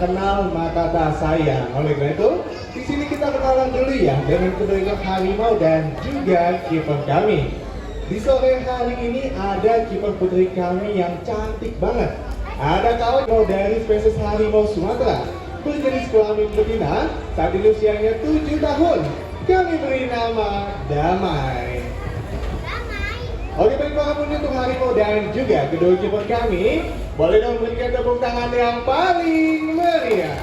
kenal maka tak sayang. Oleh karena itu, di sini kita kenalan dulu ya dengan kedua harimau dan juga kiper kami. Di sore hari ini ada kiper putri kami yang cantik banget. Ada kawan dari spesies harimau Sumatera, berjenis kelamin betina, saat ini usianya 7 tahun. Kami beri nama Damai. Oke, baik para pengunjung untuk harimau dan juga kedua kiper kami, boleh dong memberikan tepuk tangan yang paling meriah.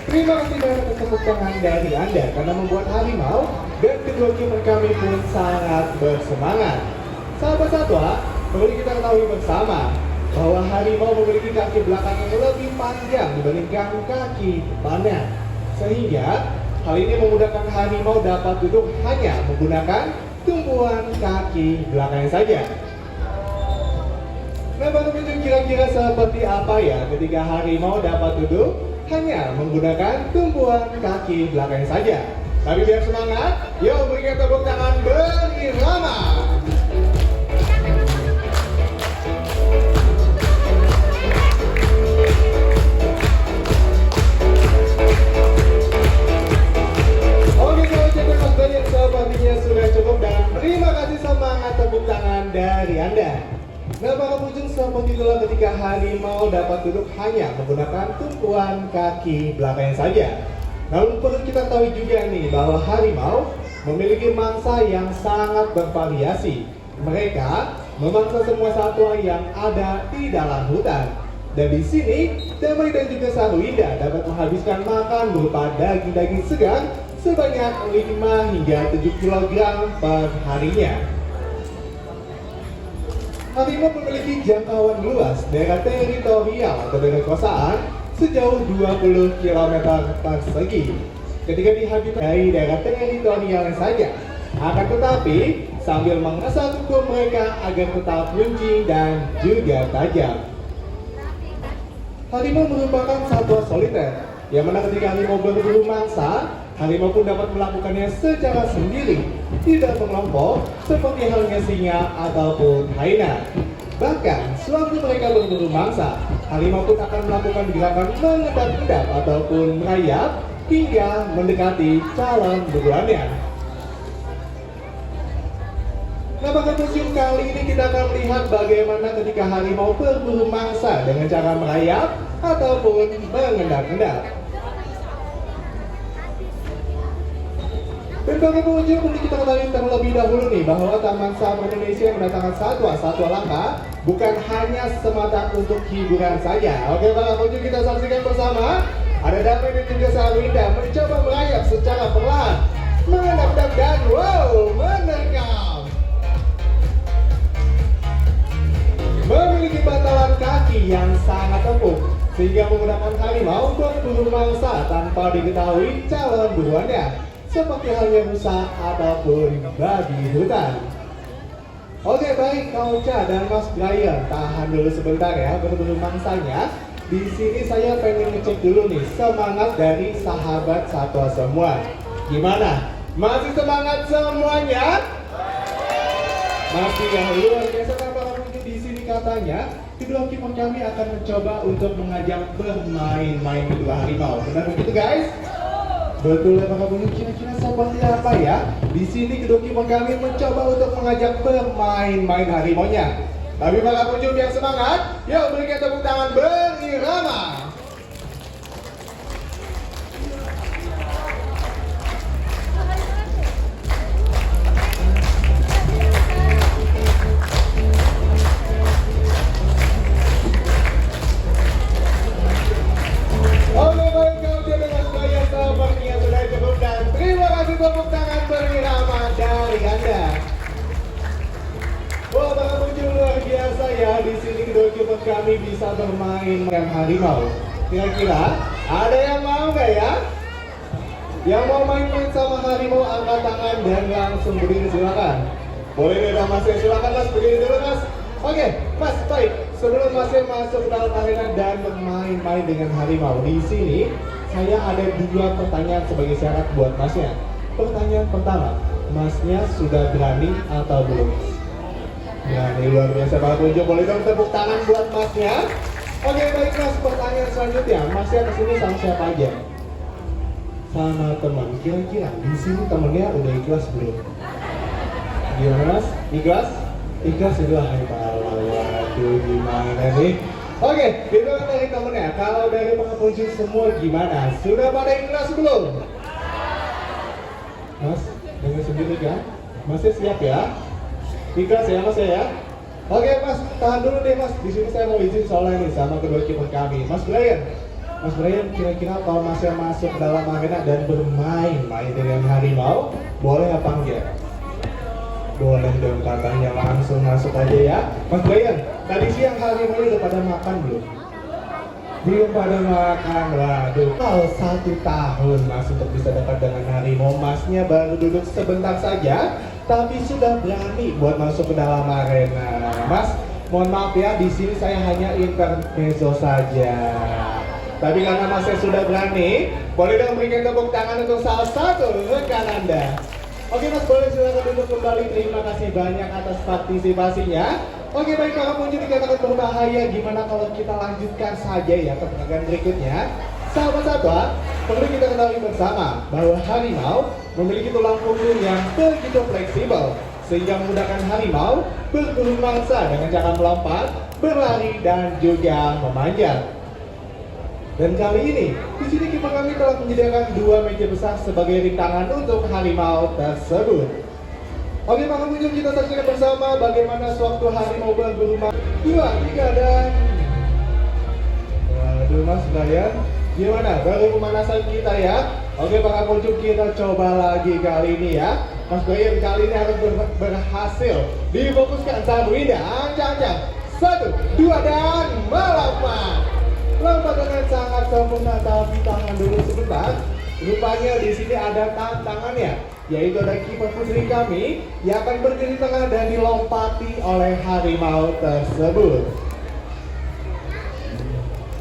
Terima kasih banyak untuk tepuk tangan dari Anda karena membuat harimau dan kedua kiper kami pun sangat bersemangat. Sahabat satwa, perlu kita ketahui bersama bahwa harimau memiliki kaki belakang yang lebih panjang dibandingkan kaki depannya, sehingga hal ini memudahkan harimau dapat duduk hanya menggunakan tumpuan kaki belakangnya saja. Nah, para pengunjung, kira-kira seperti apa ya ketika harimau dapat duduk hanya menggunakan tumpuan kaki belakangnya saja? Tapi biar semangat, yuk berikan tepuk tangan berirama. Sepertinya sudah cukup dan terima kasih semangat tepuk tangan dari Anda. Nah, para pengunjung, seperti itulah ketika harimau dapat duduk hanya menggunakan tumpuan kaki belakangnya saja. Namun perlu kita tahu juga nih bahwa harimau memiliki mangsa yang sangat bervariasi. Mereka memangsa semua satwa yang ada di dalam hutan. Dan di sini, Damai dan juga Sarwinda dapat menghabiskan makan berupa daging-daging segar sebanyak 5 hingga 7 kg per harinya. Harimau memiliki jangkauan luas daerah teritorial atau daerah kosaan sejauh 20 km persegi ketika dihabiskan dari daerah teritorialnya saja. Akan tetapi sambil mengasah kuku mereka agar tetap runcing dan juga tajam. Harimau merupakan satwa soliter yang mana ketika harimau berburu mangsa, harimau pun dapat melakukannya secara sendiri, tidak mengelompok seperti halnya singa ataupun hyena. Bahkan, sewaktu mereka berburu mangsa, harimau pun akan melakukan gerakan mengendap-endap ataupun merayap hingga mendekati calon buruannya. Nah, pada museum kali ini kita akan melihat bagaimana ketika harimau berburu mangsa dengan cara merayap ataupun mengendap-endap. Dan bagi pengunjung, perlu kita ketahui terlebih dahulu nih bahwa Taman Safari Indonesia mendatangkan satwa-satwa langka bukan hanya semata untuk hiburan saja. Oke, para pengunjung, kita saksikan bersama. Ada Damai dan juga Sarwinda mencoba merayap secara perlahan, mengendap-endap dan menerkam. Memiliki bantalan kaki yang sangat empuk sehingga menggunakan harimau berburu mangsa tanpa diketahui calon buruannya, seperti halnya rusa ataupun babi hutan. Oke, baik, Kak Ocha dan Mas Brian, tahan dulu sebentar ya berburu mangsanya. Di sini saya pengen ngecek dulu nih semangat dari sahabat satwa semua. Gimana? Masih semangat semuanya? Masih ya, luar biasa kan para pengunjung. Di sini katanya kedua kiper kami akan mencoba untuk mengajak bermain-main kedua harimau. Benar begitu, guys? Betul ya, para pengunjung, kira-kira seperti apa ya? Di sini kedua kiper kami mencoba untuk mengajak bermain-main harimaunya. Tapi para pengunjung yang semangat, yuk berikan tepuk tangan berirama. Tepuk tangan berirama dari Anda. Wah, para pengunjung, luar biasa ya. Di sini kedua kiper kami bisa bermain dengan harimau. Kira-kira ada yang mau nggak ya? Yang mau main-main sama harimau, angkat tangan dan langsung berdiri, silakan. Boleh deh, Mas, silakan Mas, berdiri dulu Mas. Oke, Mas, baik. Sebelum Mas masuk ke dalam arena dan bermain-main dengan harimau, di sini saya ada 2 pertanyaan sebagai syarat buat Masnya. Pertanyaan pertama, Masnya sudah berani atau belum? Berani, luar biasa. Pak Kunjung, boleh dong tepuk tangan buat Masnya. Oke baik mas, pertanyaan selanjutnya masih atas ini sama siapa aja? Sama teman. Kira-kira di sini temennya udah ikhlas belum? Gimana mas? Ikhlas? Ikhlas sudah. Hai pahala. Waduh gimana nih? Oke, itu kan dari temennya. Kalau dari pengunjung semua gimana? Sudah pada ikhlas belum? Mas, dengan sendiri kan? Masih siap ya? Ikhlas ya mas ya? Oke mas, tahan dulu deh mas. Di sini saya mau izin soalnya nih sama kedua kiper kami. Mas Brian, Mas Brian kira-kira kalau masih masuk ke dalam arena dan bermain dengan harimau, boleh apa enggak? Boleh dong katanya, langsung masuk aja ya. Mas Brian, tadi siang harimau udah pada makan belum? Belum pada makan, waduh. Kalau 1 tahun mas untuk bisa dekat dengan harimau, masnya baru duduk sebentar saja, tapi sudah berani buat masuk ke dalam arena. Mas, mohon maaf ya, di sini saya hanya intermezzo saja. Tapi karena masnya sudah berani, boleh dong berikan tepuk tangan untuk salah satu rekan Anda. Oke mas, boleh silakan duduk kembali. Terima kasih banyak atas partisipasinya. Oke baik, para pengunjung dikatakan berbahaya. Gimana kalau kita lanjutkan saja ya ke pertanyaan berikutnya. Sahabat satwa, perlu kita ketahui bersama bahwa harimau memiliki tulang punggung yang begitu fleksibel sehingga memudahkan harimau berburu mangsa dengan cara melompat, berlari, dan juga memanjat. Dan kali ini, di sini kiper kami telah menyediakan 2 meja besar sebagai rintangan untuk harimau tersebut. Oke, para pengunjung, kita saksikan bersama bagaimana sewaktu harimau berburu mangsa. 2, 3, dan... Waduh, Mas Brian, gimana? Baru pemanasan kita ya? Oke, para pengunjung, kita coba lagi kali ini ya. Mas Brian kali ini harus berhasil. Difokuskan, Sabu Indah, ancang-ancang. 1, 2, dan melompat. Lompat dengan sangat sempurna, tapi tahan dulu sebentar. Rupanya di sini ada tantangannya, yaitu ada kiper putri kami yang akan berdiri di tengah dan dilompati oleh harimau tersebut.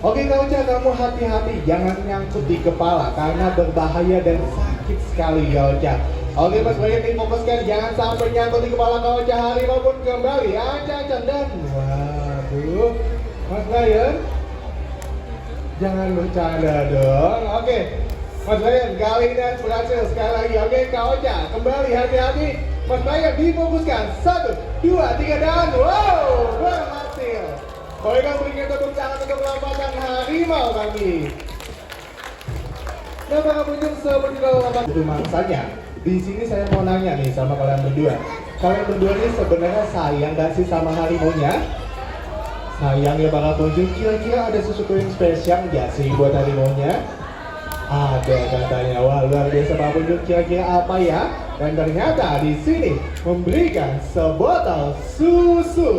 Oke Kak Ocha, kamu hati-hati, jangan nyangkut di kepala karena berbahaya dan sakit sekali Kak Ocha. Oke Mas Brian, difokuskan, jangan sampai nyangkut di kepala Kak Ocha. Harimau pun kembali, ancang-ancang, dan waduh, Mas Brian, jangan bercanda dong. Oke, Mas Brian, kali ini harus berhasil sekali lagi. Oke, Kak Ocha, kembali, hati-hati. Mas Brian, difokuskan. 1, 2, 3, dan wow, berhasil. Boleh kan berikan tepuk tangan untuk lompatan harimau kami. Nah, para pengunjung, seperti kalau lompat itu mangsanya. Di sini saya mau nanya nih sama kalian berdua. Kalian berdua ini sebenarnya sayang gak sih sama harimaunya? Sayang ya para pengunjung, kira-kira ada sesuatu yang spesial nggak sih buat harimaunya? Ada katanya. Wah, luar biasa para pengunjung, kira-kira apa ya? Dan ternyata di sini memberikan sebotol susu.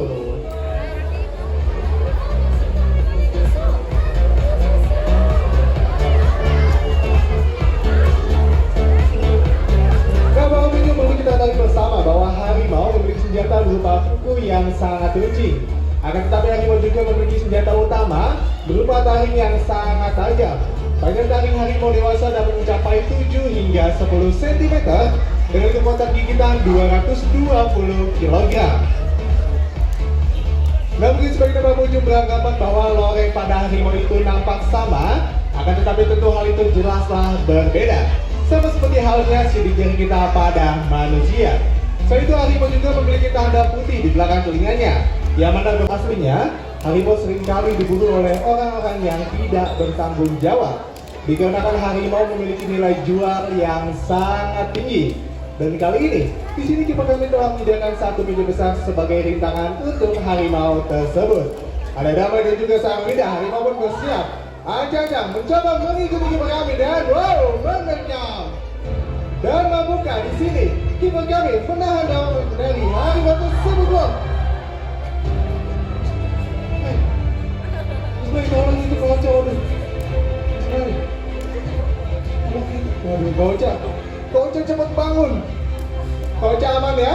Nah, para pengunjung, perlu kita tahu bersama bahwa harimau memiliki senjata berupa kuku yang sangat licin. Akan tetapi harimau juga memiliki senjata utama berupa taring yang sangat tajam. Panjang taring harimau dewasa dapat mencapai 7 hingga 10 cm dengan kekuatan gigitan 220 kg. Nah, mungkin sebagian para pengunjung beranggapan bahwa loreng pada harimau itu nampak sama, akan tetapi tentu hal itu jelaslah berbeda. Sama seperti halnya sidik jari kita pada manusia. Selain itu, harimau juga memiliki tanda putih di belakang telinganya, yang mana aslinya harimau seringkali diburu oleh orang-orang yang tidak bertanggung jawab dikarenakan harimau memiliki nilai jual yang sangat tinggi. Dan kali ini di sini kiper kami telah menyediakan 1 meja besar sebagai rintangan untuk harimau tersebut. Ada Damai dan juga Sang Winda. Harimau pun bersiap ancang-ancang mencoba mengikuti kiper kami dan wow, menerjang dan membuka. Di sini kiper kami menahan dari harimau tersebut. Tolong itu kocok, waduh. Waduh, kocok cepat bangun. Kocok aman ya?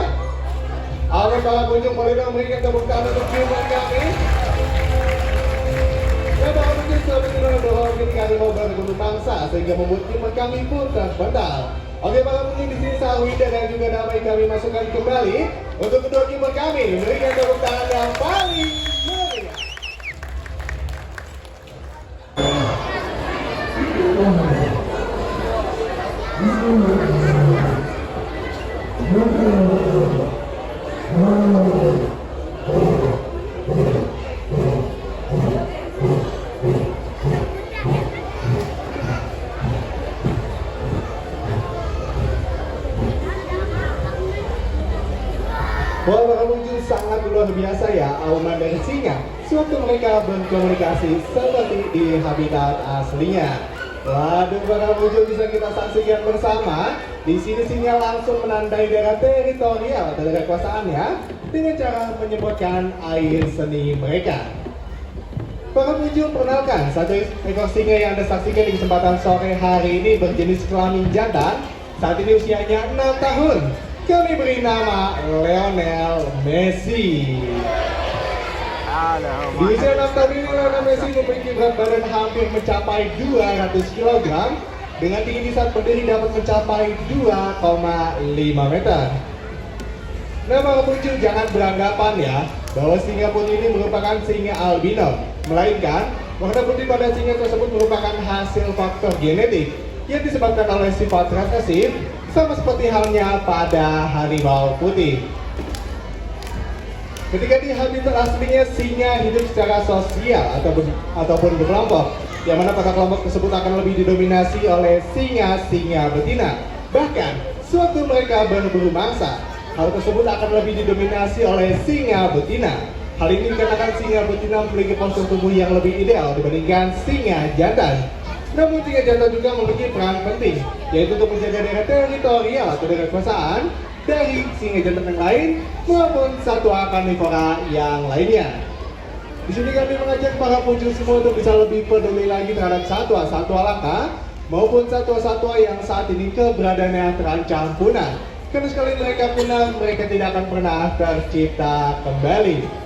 Aman para pengunjung, boleh dong memberikan tepuk tangan untuk kiper kami. Ya, para pengunjung, seperti dorong ini kami mau berburu mangsa sehingga membuat kiper kami pun terbental. Oke, para pengunjung, di sini Sang Winda dan juga Damai kami masukkan kembali untuk kedua kiper kami. Memberikan tepuk tangan yang paling meriah. Wah, pengunjung sangat luar biasa ya, auman dari singa sewaktu mereka berkomunikasi seperti di habitat aslinya. Waduh, para pengunjung bisa kita saksikan bersama. Di sini singa langsung menandai daerah teritorial atau daerah kekuasaannya dengan cara menyebutkan air seni mereka. Para pengunjung, perkenalkan satu ekor singa yang Anda saksikan di kesempatan sore hari ini berjenis kelamin jantan. Saat ini usianya 6 tahun. Kami beri nama Lionel Messi. Di usia 6 tahun ini Lionel Messi memiliki berat badan hampir mencapai 200 kg dengan tinggi saat berdiri dapat mencapai 2,5 meter. Nah, para pengunjung, jangan beranggapan ya bahwa singa putih ini merupakan singa albino, melainkan warna putih pada singa tersebut merupakan hasil faktor genetik yang disebabkan oleh sifat resesif, sama seperti halnya pada harimau putih. Ketika di habitat aslinya, singa hidup secara sosial ataupun berkelompok, yang mana pada kelompok tersebut akan lebih didominasi oleh singa-singa betina. Bahkan, sewaktu mereka berburu mangsa, hal tersebut akan lebih didominasi oleh singa betina. Hal ini dikarenakan singa betina memiliki postur tubuh yang lebih ideal dibandingkan singa jantan. Namun singa jantan juga memiliki peran penting, yaitu untuk menjaga daerah teritorial atau daerah kekuasaan dari singa jantan yang lain maupun satwa karnivora yang lainnya. Di sini kami mengajak para pengunjung semua untuk bisa lebih peduli lagi terhadap satwa-satwa langka maupun satwa-satwa yang saat ini keberadaannya terancam punah. Karena sekali mereka punah, mereka tidak akan pernah tercipta kembali.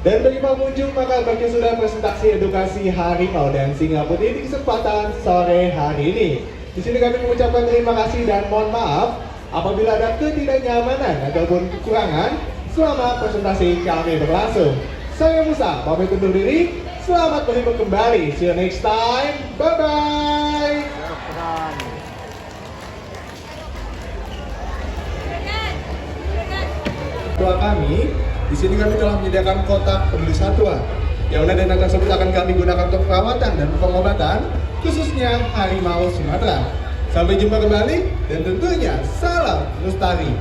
Dan bagi para pengunjung, maka bagi sudah presentasi edukasi harimau dan singa putih di kesempatan sore hari ini. Di sini kami mengucapkan terima kasih dan mohon maaf apabila ada ketidaknyamanan ataupun kekurangan selama presentasi kami berlangsung. Saya Musa, pamit undur diri. Selamat berlibur kembali. See you next time. Bye bye. Satwa kami. Di sini kami telah menyediakan kotak peduli satwa, yang mana dana tersebut akan kami gunakan untuk perawatan dan pengobatan, khususnya harimau Sumatera. Sampai jumpa kembali, dan tentunya salam lestari.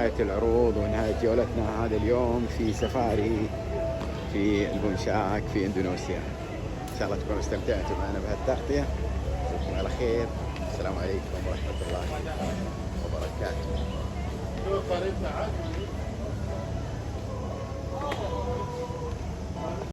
نهاية العروض ونهاية جولتنا هذا اليوم في سفاري في البونشاك في اندونيسيا. ان شاء الله تكونوا استمتعتوا معنا بهالتغطية. اشوفكم على خير. السلام عليكم ورحمة الله وبركاته.